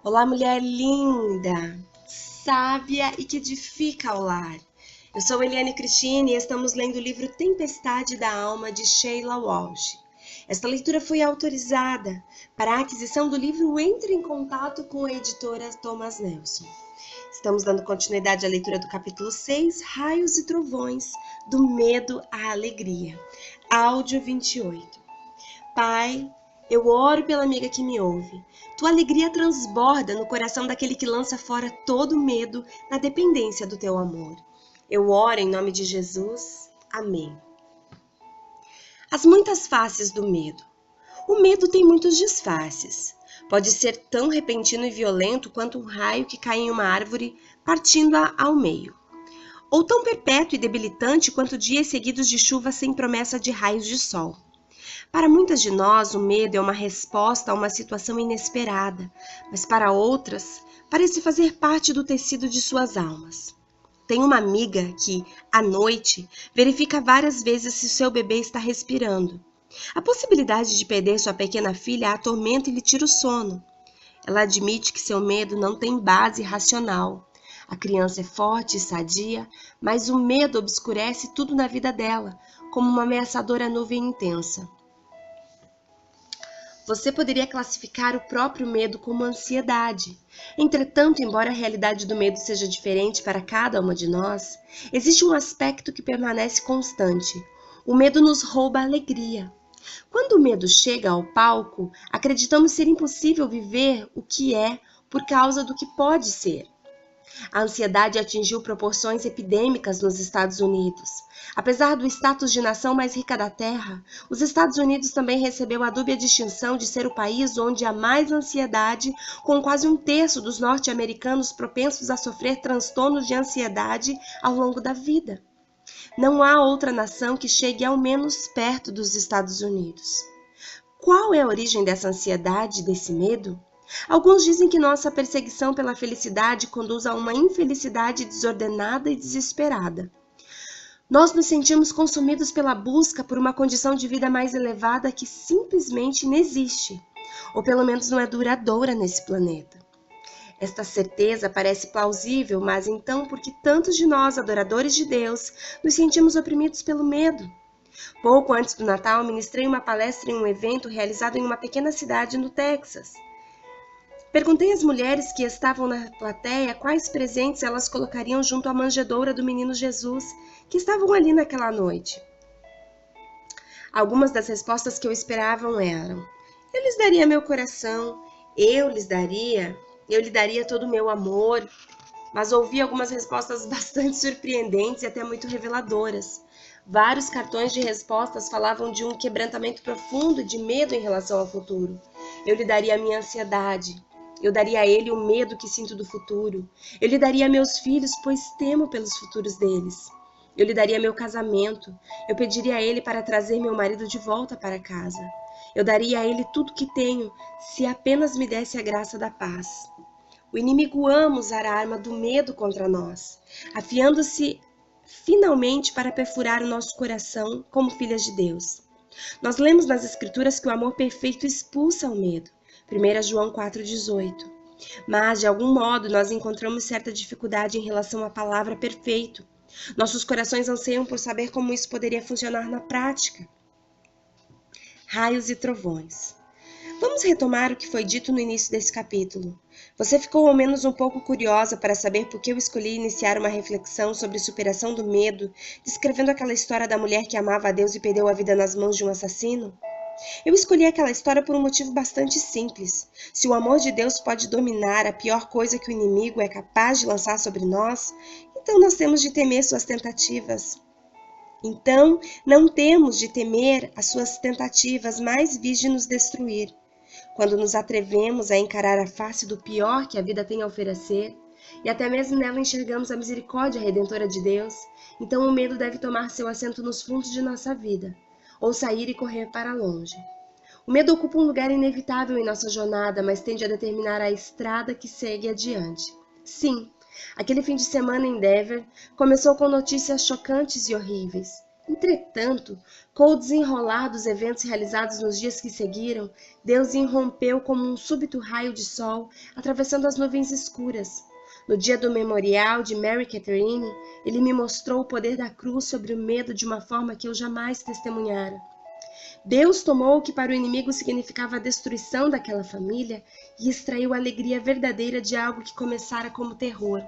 Olá, mulher linda, sábia e que edifica o lar. Eu sou Eliane Cristine e estamos lendo o livro Tempestade da Alma, de Sheila Walsh. Esta leitura foi autorizada. Para a aquisição do livro, entre em contato com a editora Thomas Nelson. Estamos dando continuidade à leitura do capítulo 6, Raios e Trovões, do Medo à Alegria. Áudio 28. Pai, eu oro pela amiga que me ouve. Tua alegria transborda no coração daquele que lança fora todo medo na dependência do teu amor. Eu oro em nome de Jesus. Amém. As muitas faces do medo. O medo tem muitos disfarces. Pode ser tão repentino e violento quanto um raio que cai em uma árvore, partindo-a ao meio. Ou tão perpétuo e debilitante quanto dias seguidos de chuva sem promessa de raios de sol. Para muitas de nós, o medo é uma resposta a uma situação inesperada, mas para outras, parece fazer parte do tecido de suas almas. Tem uma amiga que, à noite, verifica várias vezes se seu bebê está respirando. A possibilidade de perder sua pequena filha a atormenta e lhe tira o sono. Ela admite que seu medo não tem base racional. A criança é forte e sadia, mas o medo obscurece tudo na vida dela, como uma ameaçadora nuvem intensa. Você poderia classificar o próprio medo como ansiedade. Entretanto, embora a realidade do medo seja diferente para cada uma de nós, existe um aspecto que permanece constante. O medo nos rouba a alegria. Quando o medo chega ao palco, acreditamos ser impossível viver o que é por causa do que pode ser. A ansiedade atingiu proporções epidêmicas nos Estados Unidos. Apesar do status de nação mais rica da Terra, os Estados Unidos também recebeu a dúbia distinção de ser o país onde há mais ansiedade, com quase um terço dos norte-americanos propensos a sofrer transtornos de ansiedade ao longo da vida. Não há outra nação que chegue ao menos perto dos Estados Unidos. Qual é a origem dessa ansiedade, desse medo? Alguns dizem que nossa perseguição pela felicidade conduz a uma infelicidade desordenada e desesperada. Nós nos sentimos consumidos pela busca por uma condição de vida mais elevada que simplesmente não existe, ou pelo menos não é duradoura nesse planeta. Esta certeza parece plausível, mas então por que tantos de nós, adoradores de Deus, nos sentimos oprimidos pelo medo? Pouco antes do Natal, ministrei uma palestra em um evento realizado em uma pequena cidade no Texas. Perguntei às mulheres que estavam na plateia quais presentes elas colocariam junto à manjedoura do menino Jesus, que estavam ali naquela noite. Algumas das respostas que eu esperava eram: eu lhes daria meu coração, eu lhe daria todo o meu amor. Mas ouvi algumas respostas bastante surpreendentes e até muito reveladoras. Vários cartões de respostas falavam de um quebrantamento profundo e de medo em relação ao futuro. Eu lhe daria a minha ansiedade. Eu daria a ele o medo que sinto do futuro. Eu lhe daria meus filhos, pois temo pelos futuros deles. Eu lhe daria meu casamento. Eu pediria a ele para trazer meu marido de volta para casa. Eu daria a ele tudo que tenho, se apenas me desse a graça da paz. O inimigo ama usar a arma do medo contra nós, afiando-se finalmente para perfurar o nosso coração como filhas de Deus. Nós lemos nas Escrituras que o amor perfeito expulsa o medo. 1 João 4,18. Mas, de algum modo, nós encontramos certa dificuldade em relação à palavra perfeito. Nossos corações anseiam por saber como isso poderia funcionar na prática. Raios e trovões. Vamos retomar o que foi dito no início desse capítulo. Você ficou ao menos um pouco curiosa para saber por que eu escolhi iniciar uma reflexão sobre superação do medo, descrevendo aquela história da mulher que amava a Deus e perdeu a vida nas mãos de um assassino? Eu escolhi aquela história por um motivo bastante simples. Se o amor de Deus pode dominar a pior coisa que o inimigo é capaz de lançar sobre nós, então nós temos de temer suas tentativas. Então, não temos de temer as suas tentativas mais vis de nos destruir. Quando nos atrevemos a encarar a face do pior que a vida tem a oferecer, e até mesmo nela enxergamos a misericórdia redentora de Deus, então o medo deve tomar seu assento nos fundos de nossa vida, ou sair e correr para longe. O medo ocupa um lugar inevitável em nossa jornada, mas tende a determinar a estrada que segue adiante. Sim, aquele fim de semana em Denver começou com notícias chocantes e horríveis. Entretanto, com o desenrolar dos eventos realizados nos dias que seguiram, Deus irrompeu como um súbito raio de sol, atravessando as nuvens escuras. No dia do memorial de Mary Catherine, ele me mostrou o poder da cruz sobre o medo de uma forma que eu jamais testemunhara. Deus tomou o que para o inimigo significava a destruição daquela família e extraiu a alegria verdadeira de algo que começara como terror.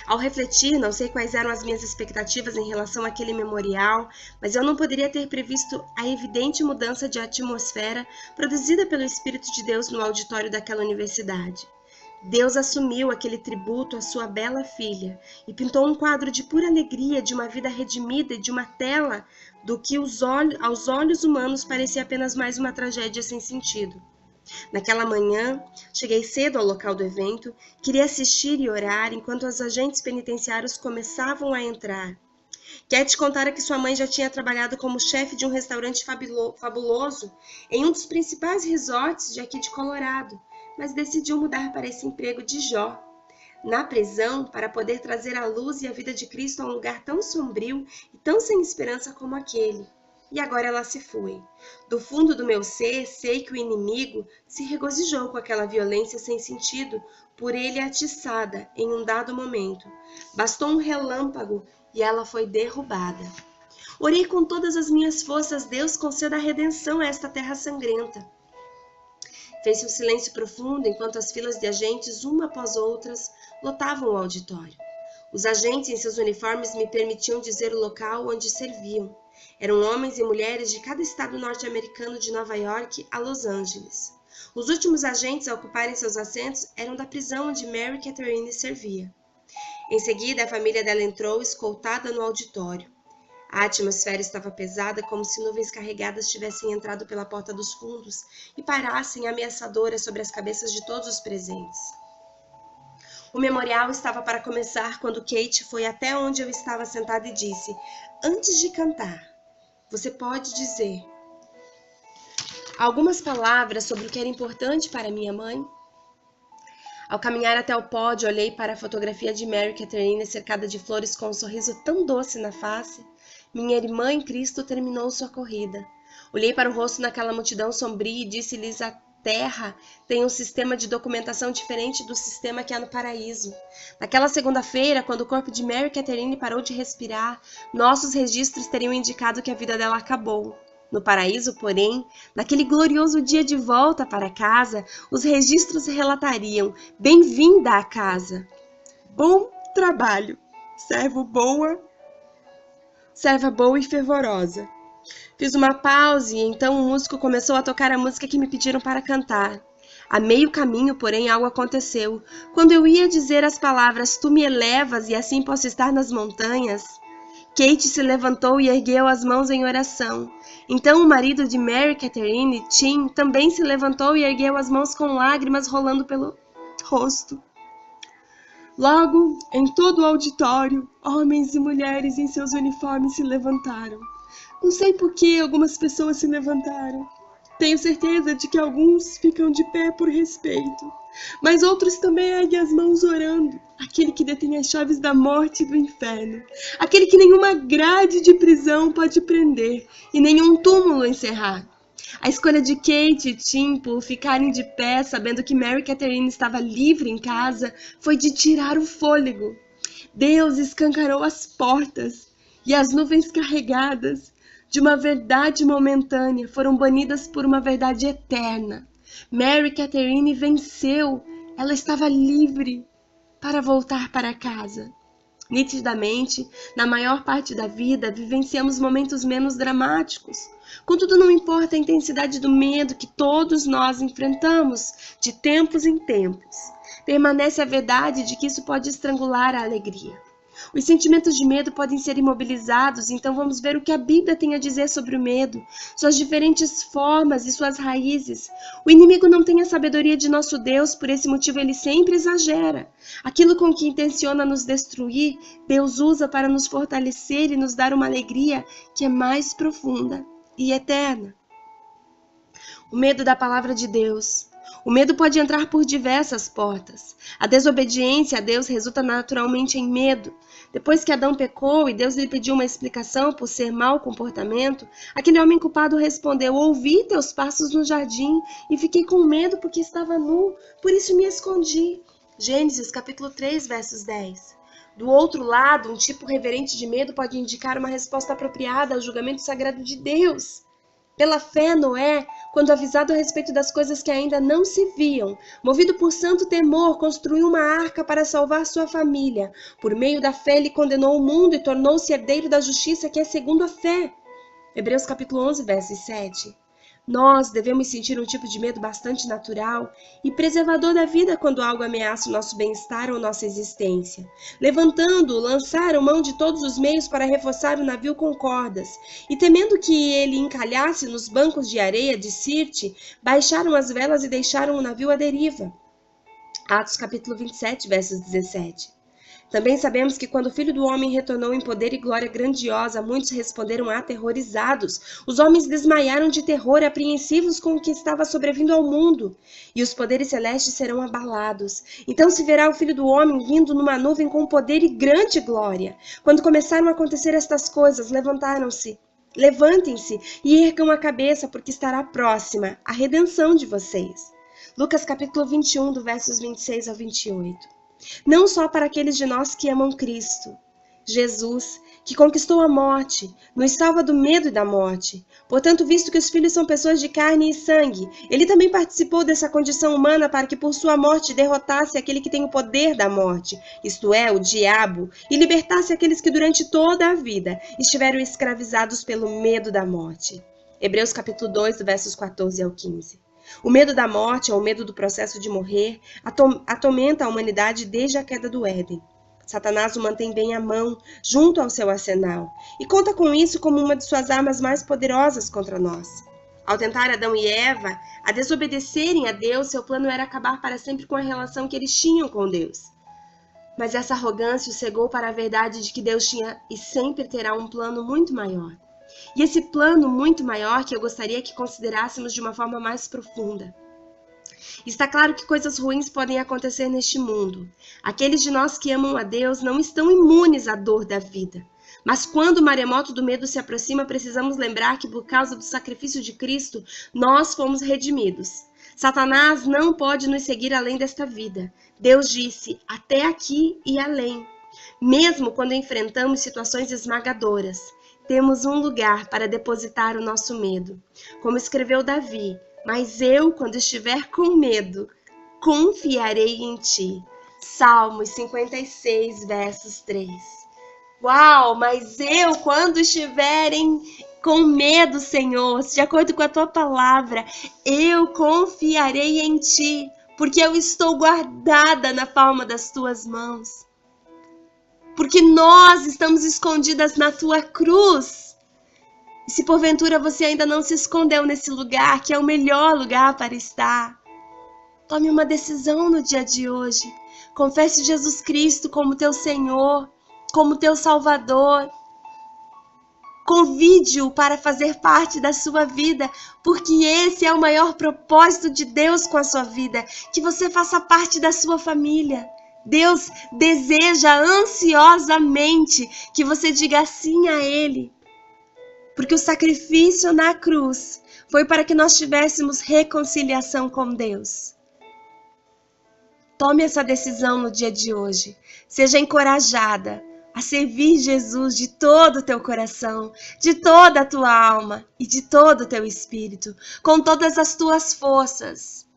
Ao refletir, não sei quais eram as minhas expectativas em relação àquele memorial, mas eu não poderia ter previsto a evidente mudança de atmosfera produzida pelo Espírito de Deus no auditório daquela universidade. Deus assumiu aquele tributo à sua bela filha e pintou um quadro de pura alegria de uma vida redimida e de uma tela do que aos olhos humanos parecia apenas mais uma tragédia sem sentido. Naquela manhã, cheguei cedo ao local do evento, queria assistir e orar enquanto os agentes penitenciários começavam a entrar. Cat contara que sua mãe já tinha trabalhado como chefe de um restaurante fabuloso em um dos principais resorts de aqui de Colorado, mas decidiu mudar para esse emprego de Jó na prisão para poder trazer a luz e a vida de Cristo a um lugar tão sombrio e tão sem esperança como aquele. E agora ela se foi. Do fundo do meu ser, sei que o inimigo se regozijou com aquela violência sem sentido, por ele atiçada em um dado momento. Bastou um relâmpago e ela foi derrubada. Orei com todas as minhas forças, Deus conceda a redenção a esta terra sangrenta. Fez-se um silêncio profundo enquanto as filas de agentes, uma após outras, lotavam o auditório. Os agentes em seus uniformes me permitiam dizer o local onde serviam. Eram homens e mulheres de cada estado norte-americano de Nova York a Los Angeles. Os últimos agentes a ocuparem seus assentos eram da prisão onde Mary Catherine servia. Em seguida, a família dela entrou, escoltada no auditório. A atmosfera estava pesada, como se nuvens carregadas tivessem entrado pela porta dos fundos e parassem ameaçadoras sobre as cabeças de todos os presentes. O memorial estava para começar quando Kate foi até onde eu estava sentada e disse: "Antes de cantar, você pode dizer algumas palavras sobre o que era importante para minha mãe?" Ao caminhar até o pódio, olhei para a fotografia de Mary Catherine cercada de flores com um sorriso tão doce na face. Minha irmã em Cristo terminou sua corrida. Olhei para o rosto naquela multidão sombria e disse-lhes: a Terra tem um sistema de documentação diferente do sistema que há no paraíso. Naquela segunda-feira, quando o corpo de Mary Catherine parou de respirar, nossos registros teriam indicado que a vida dela acabou. No paraíso, porém, naquele glorioso dia de volta para casa, os registros relatariam: bem-vinda à casa. Bom trabalho, serva boa e fervorosa. Fiz uma pausa e então o músico começou a tocar a música que me pediram para cantar. A meio caminho, porém, algo aconteceu. Quando eu ia dizer as palavras "tu me elevas e assim posso estar nas montanhas", Kate se levantou e ergueu as mãos em oração. Então o marido de Mary Catherine, Tim, também se levantou e ergueu as mãos com lágrimas rolando pelo rosto. Logo, em todo o auditório, homens e mulheres em seus uniformes se levantaram. Não sei por que algumas pessoas se levantaram. Tenho certeza de que alguns ficam de pé por respeito, mas outros também erguem as mãos orando. Aquele que detém as chaves da morte e do inferno. Aquele que nenhuma grade de prisão pode prender e nenhum túmulo encerrar. A escolha de Kate e Tim por ficarem de pé, sabendo que Mary Catherine estava livre em casa, foi de tirar o fôlego. Deus escancarou as portas e as nuvens carregadas de uma verdade momentânea foram banidas por uma verdade eterna. Mary Catherine venceu. Ela estava livre para voltar para casa. Nitidamente, na maior parte da vida, vivenciamos momentos menos dramáticos. Contudo, não importa a intensidade do medo que todos nós enfrentamos, de tempos em tempos. Permanece a verdade de que isso pode estrangular a alegria. Os sentimentos de medo podem ser imobilizados, então vamos ver o que a Bíblia tem a dizer sobre o medo, suas diferentes formas e suas raízes. O inimigo não tem a sabedoria de nosso Deus, por esse motivo ele sempre exagera. Aquilo com que intenciona nos destruir, Deus usa para nos fortalecer e nos dar uma alegria que é mais profunda e eterna. O medo da palavra de Deus. O medo pode entrar por diversas portas. A desobediência a Deus resulta naturalmente em medo. Depois que Adão pecou e Deus lhe pediu uma explicação por ser mau comportamento, aquele homem culpado respondeu: ouvi teus passos no jardim e fiquei com medo porque estava nu, por isso me escondi. Gênesis capítulo 3, versos 10. Do outro lado, um tipo reverente de medo pode indicar uma resposta apropriada ao julgamento sagrado de Deus. Pela fé, Noé, quando avisado a respeito das coisas que ainda não se viam, movido por santo temor, construiu uma arca para salvar sua família. Por meio da fé, ele condenou o mundo e tornou-se herdeiro da justiça que é segundo a fé. Hebreus capítulo 11, verso 7. Nós devemos sentir um tipo de medo bastante natural e preservador da vida quando algo ameaça o nosso bem-estar ou nossa existência. Levantando-o, lançaram mão de todos os meios para reforçar o navio com cordas, e temendo que ele encalhasse nos bancos de areia de Sirte, baixaram as velas e deixaram o navio à deriva. Atos capítulo 27, versos 17. Também sabemos que quando o Filho do Homem retornou em poder e glória grandiosa, muitos responderam aterrorizados. Os homens desmaiaram de terror, apreensivos com o que estava sobrevindo ao mundo. E os poderes celestes serão abalados. Então se verá o Filho do Homem vindo numa nuvem com poder e grande glória. Quando começaram a acontecer estas coisas, levantem-se e ergam a cabeça, porque estará próxima a redenção de vocês. Lucas capítulo 21, do versos 26 ao 28. Não só para aqueles de nós que amam Cristo. Jesus, que conquistou a morte, nos salva do medo e da morte. Portanto, visto que os filhos são pessoas de carne e sangue, ele também participou dessa condição humana para que por sua morte derrotasse aquele que tem o poder da morte, isto é, o diabo, e libertasse aqueles que durante toda a vida estiveram escravizados pelo medo da morte. Hebreus capítulo 2, versos 14 ao 15. O medo da morte, ou o medo do processo de morrer, atormenta a humanidade desde a queda do Éden. Satanás o mantém bem à mão, junto ao seu arsenal, e conta com isso como uma de suas armas mais poderosas contra nós. Ao tentar Adão e Eva a desobedecerem a Deus, seu plano era acabar para sempre com a relação que eles tinham com Deus. Mas essa arrogância o cegou para a verdade de que Deus tinha e sempre terá um plano muito maior. E esse plano muito maior que eu gostaria que considerássemos de uma forma mais profunda. Está claro que coisas ruins podem acontecer neste mundo. Aqueles de nós que amam a Deus não estão imunes à dor da vida. Mas quando o maremoto do medo se aproxima, precisamos lembrar que por causa do sacrifício de Cristo, nós fomos redimidos. Satanás não pode nos seguir além desta vida. Deus disse, até aqui e além. Mesmo quando enfrentamos situações esmagadoras, temos um lugar para depositar o nosso medo. Como escreveu Davi, mas eu, quando estiver com medo, confiarei em ti. Salmos 56, versos 3. Uau, mas eu, quando estiverem com medo, Senhor, de acordo com a tua palavra, eu confiarei em ti, porque eu estou guardada na palma das tuas mãos. Porque nós estamos escondidas na tua cruz. E se porventura você ainda não se escondeu nesse lugar, que é o melhor lugar para estar, tome uma decisão no dia de hoje. Confesse Jesus Cristo como teu Senhor, como teu Salvador. Convide-o para fazer parte da sua vida, porque esse é o maior propósito de Deus com a sua vida, que você faça parte da sua família. Deus deseja ansiosamente que você diga sim a Ele, porque o sacrifício na cruz foi para que nós tivéssemos reconciliação com Deus. Tome essa decisão no dia de hoje. Seja encorajada a servir Jesus de todo o teu coração, de toda a tua alma e de todo o teu espírito, com todas as tuas forças.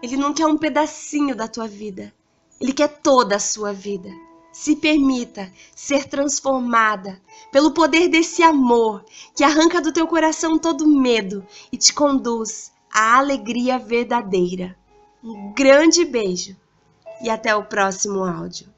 Ele não quer um pedacinho da tua vida. Ele quer toda a sua vida. Se permita ser transformada pelo poder desse amor que arranca do teu coração todo medo e te conduz à alegria verdadeira. Um grande beijo e até o próximo áudio.